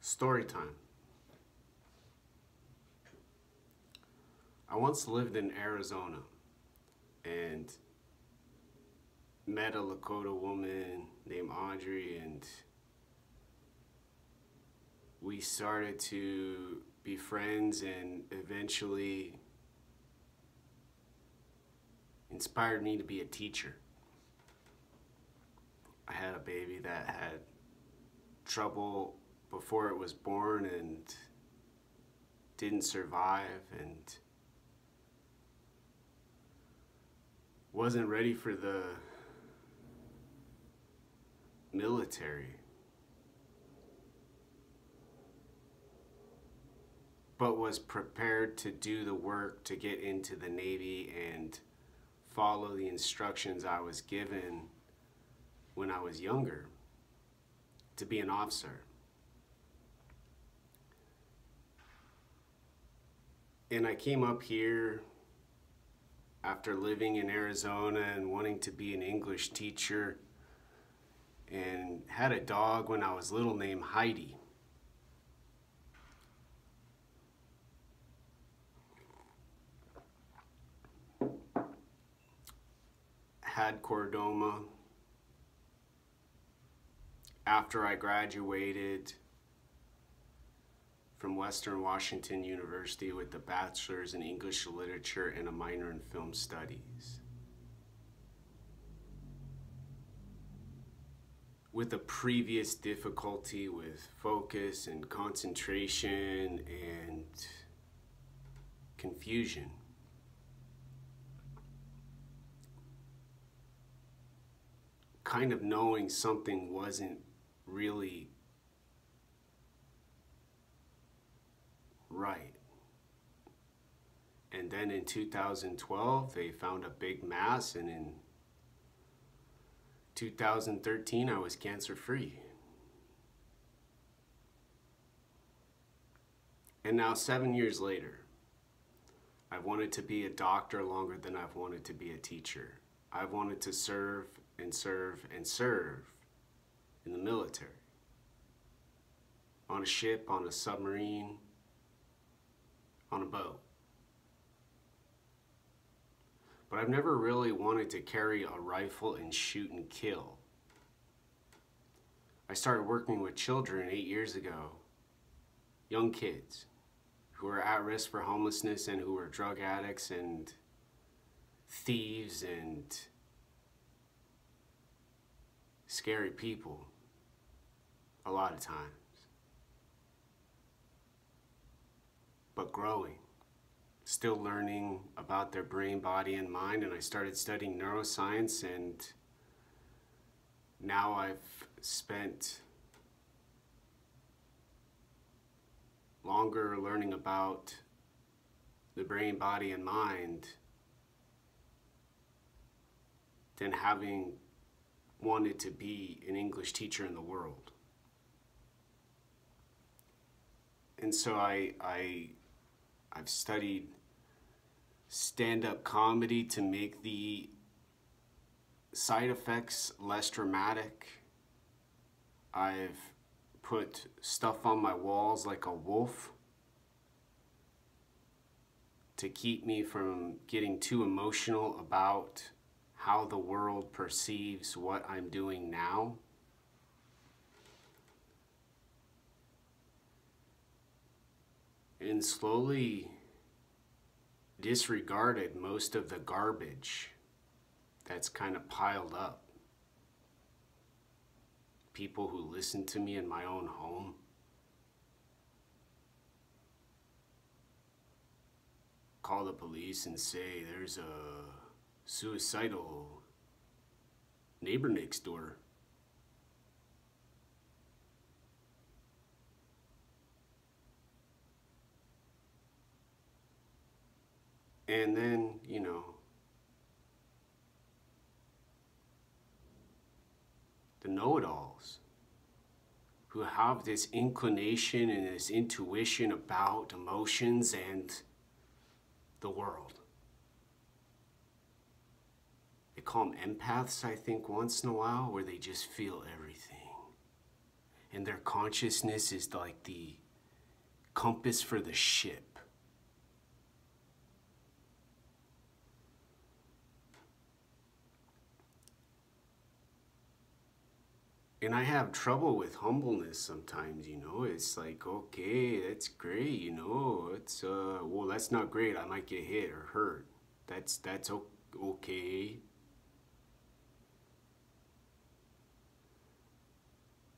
Story time. I once lived in Arizona and met a Lakota woman named Audrey, and we started to be friends and eventually inspired me to be a teacher. I had a baby that had trouble before it was born and didn't survive and wasn't ready for the military, but was prepared to do the work to get into the Navy and follow the instructions I was given when I was younger to be an officer. And I came up here after living in Arizona and wanting to be an English teacher, and had a dog when I was little named Heidi. Had chordoma. After I graduated from Western Washington University with a bachelor's in English literature and a minor in film studies, with a previous difficulty with focus and concentration and confusion. Kind of knowing something wasn't really right. And then in 2012, they found a big mass, and in 2013, I was cancer-free. And now 7 years later, I've wanted to be a doctor longer than I've wanted to be a teacher. I've wanted to serve and serve and serve in the military. On a ship, on a submarine, on a boat. But I've never really wanted to carry a rifle and shoot and kill. I started working with children 8 years ago, young kids who were at risk for homelessness and who were drug addicts and thieves and scary people a lot of times. But growing, still learning about their brain, body, and mind, and I started studying neuroscience, and now I've spent longer learning about the brain, body, and mind than having wanted to be an English teacher in the world. And so I've studied stand-up comedy to make the side effects less dramatic. I've put stuff on my walls like a wolf to keep me from getting too emotional about how the world perceives what I'm doing now. And slowly disregarded most of the garbage that's kind of piled up. People who listen to me in my own home. Call the police and say there's a suicidal neighbor next door. And then, you know, the know-it-alls who have this inclination and this intuition about emotions and the world. They call them empaths, I think, once in a while, where they just feel everything. and their consciousness is like the compass for the ship. And I have trouble with humbleness sometimes, you know. It's like, okay, that's great, you know. It's well, that's not great. I might get hit or hurt. That's okay.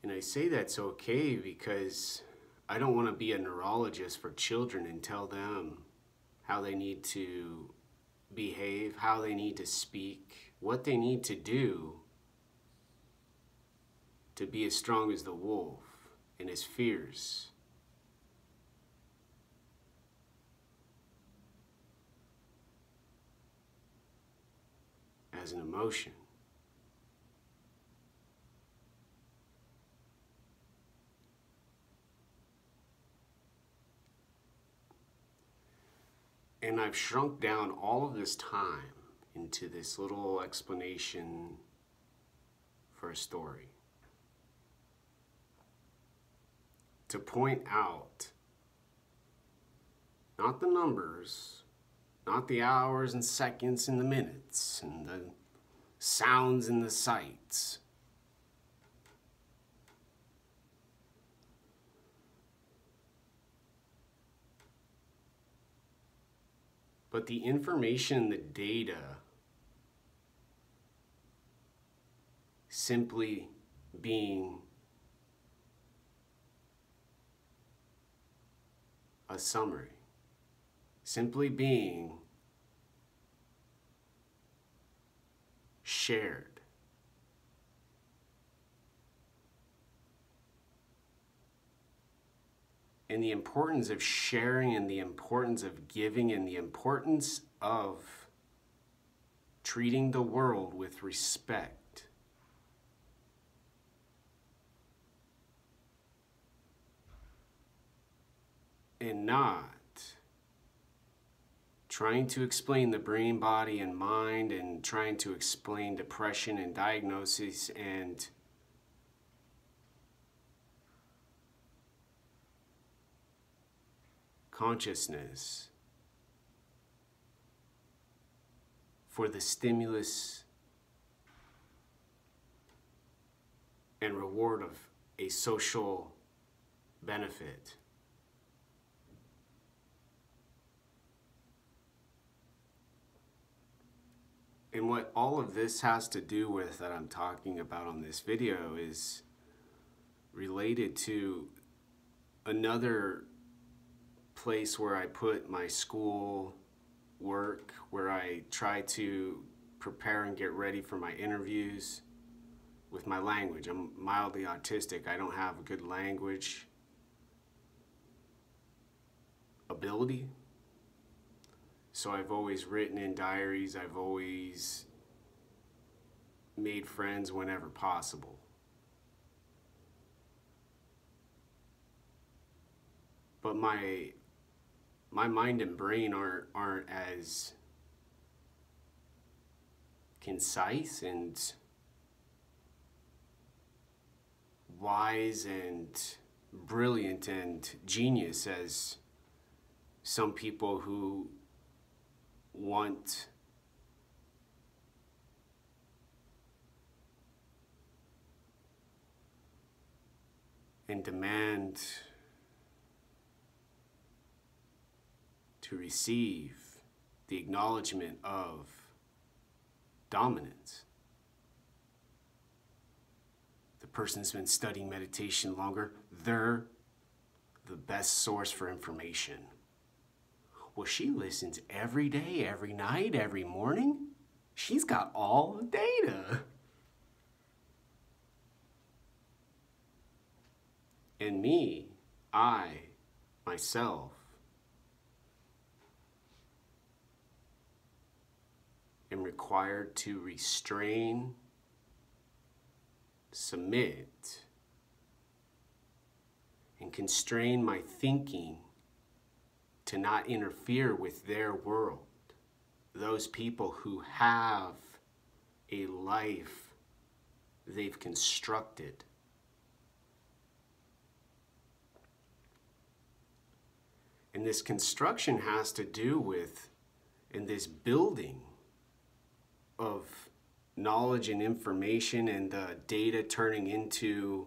And I say that's okay because I don't want to be a neurologist for children and tell them how they need to behave, how they need to speak, what they need to do to be as strong as the wolf and as fierce. As an emotion. And I've shrunk down all of this time into this little explanation for a story. To point out not the numbers, not the hours and seconds and the minutes and the sounds and the sights, but the information, the data, simply being a summary, simply being shared. And the importance of sharing and the importance of giving and the importance of treating the world with respect. And not trying to explain the brain, body, and mind, and trying to explain depression and diagnosis and consciousness for the stimulus and reward of a social benefit. And what all of this has to do with that I'm talking about on this video is related to another place where I put my school work, where I try to prepare and get ready for my interviews with my language. I'm mildly autistic. I don't have a good language ability. So I've always written in diaries. I've always made friends whenever possible. But my mind and brain aren't as concise and wise and brilliant and genius as some people who want and demand to receive the acknowledgement of dominance. The person's been studying meditation longer, they're the best source for information. Well, she listens every day, every night, every morning. She's got all the data. And me, myself, am required to restrain, submit, and constrain my thinking to not interfere with their world. Those people who have a life they've constructed And this construction has to do with, in this building of knowledge and information and the data turning into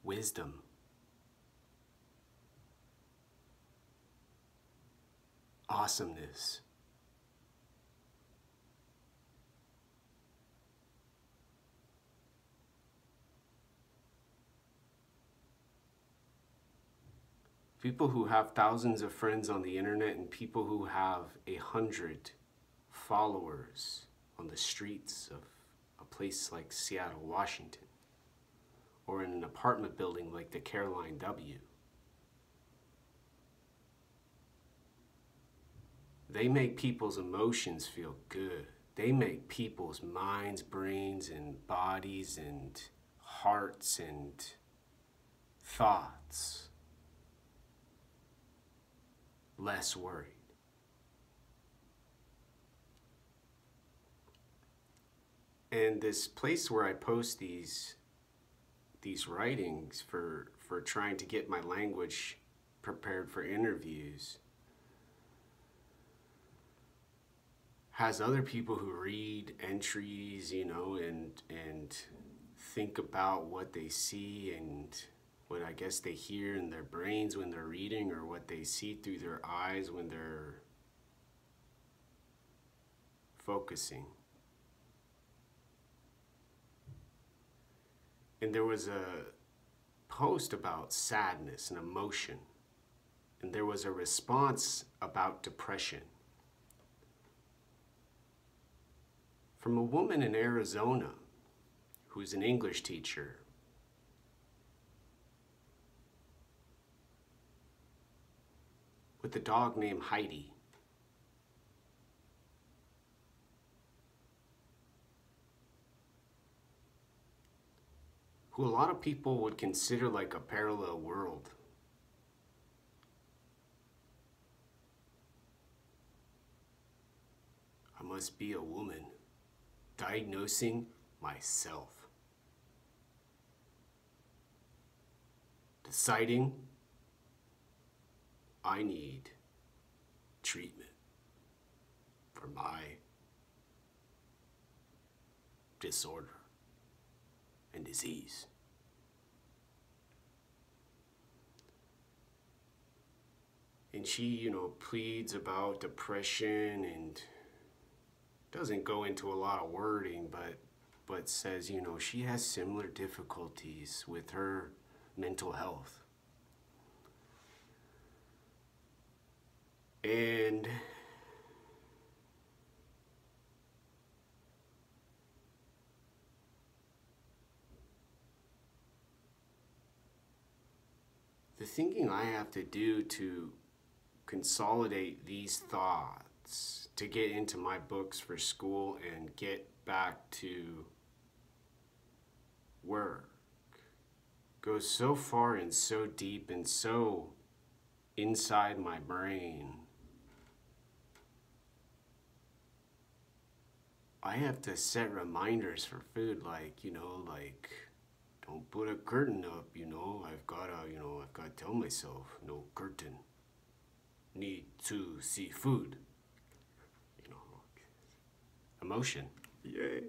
wisdom. Awesomeness. People who have thousands of friends on the internet and people who have 100 followers on the streets of a place like Seattle, Washington, or in an apartment building like the Caroline W. They make people's emotions feel good. They make people's minds, brains, and bodies and hearts and thoughts less worried. And this place where I post these writings for trying to get my language prepared for interviews has other people who read entries, you know, and think about what they see and what I guess they hear in their brains when they're reading, or what they see through their eyes when they're focusing. And there was a post about sadness and emotion, and there was a response about depression from a woman in Arizona who's an English teacher. With a dog named Heidi. Who a lot of people would consider like a parallel world. I must be a woman diagnosing myself. Deciding I need treatment for my disorder and disease. And she, you know, pleads about depression and doesn't go into a lot of wording, but says, you know, she has similar difficulties with her mental health. And the thinking I have to do to consolidate these thoughts, to get into my books for school and get back to work, goes so far and so deep and so inside my brain. I have to set reminders for food, like, you know, like, don't put a curtain up, you know, I've got to tell myself, no curtain, need to see food, you know, emotion, yay.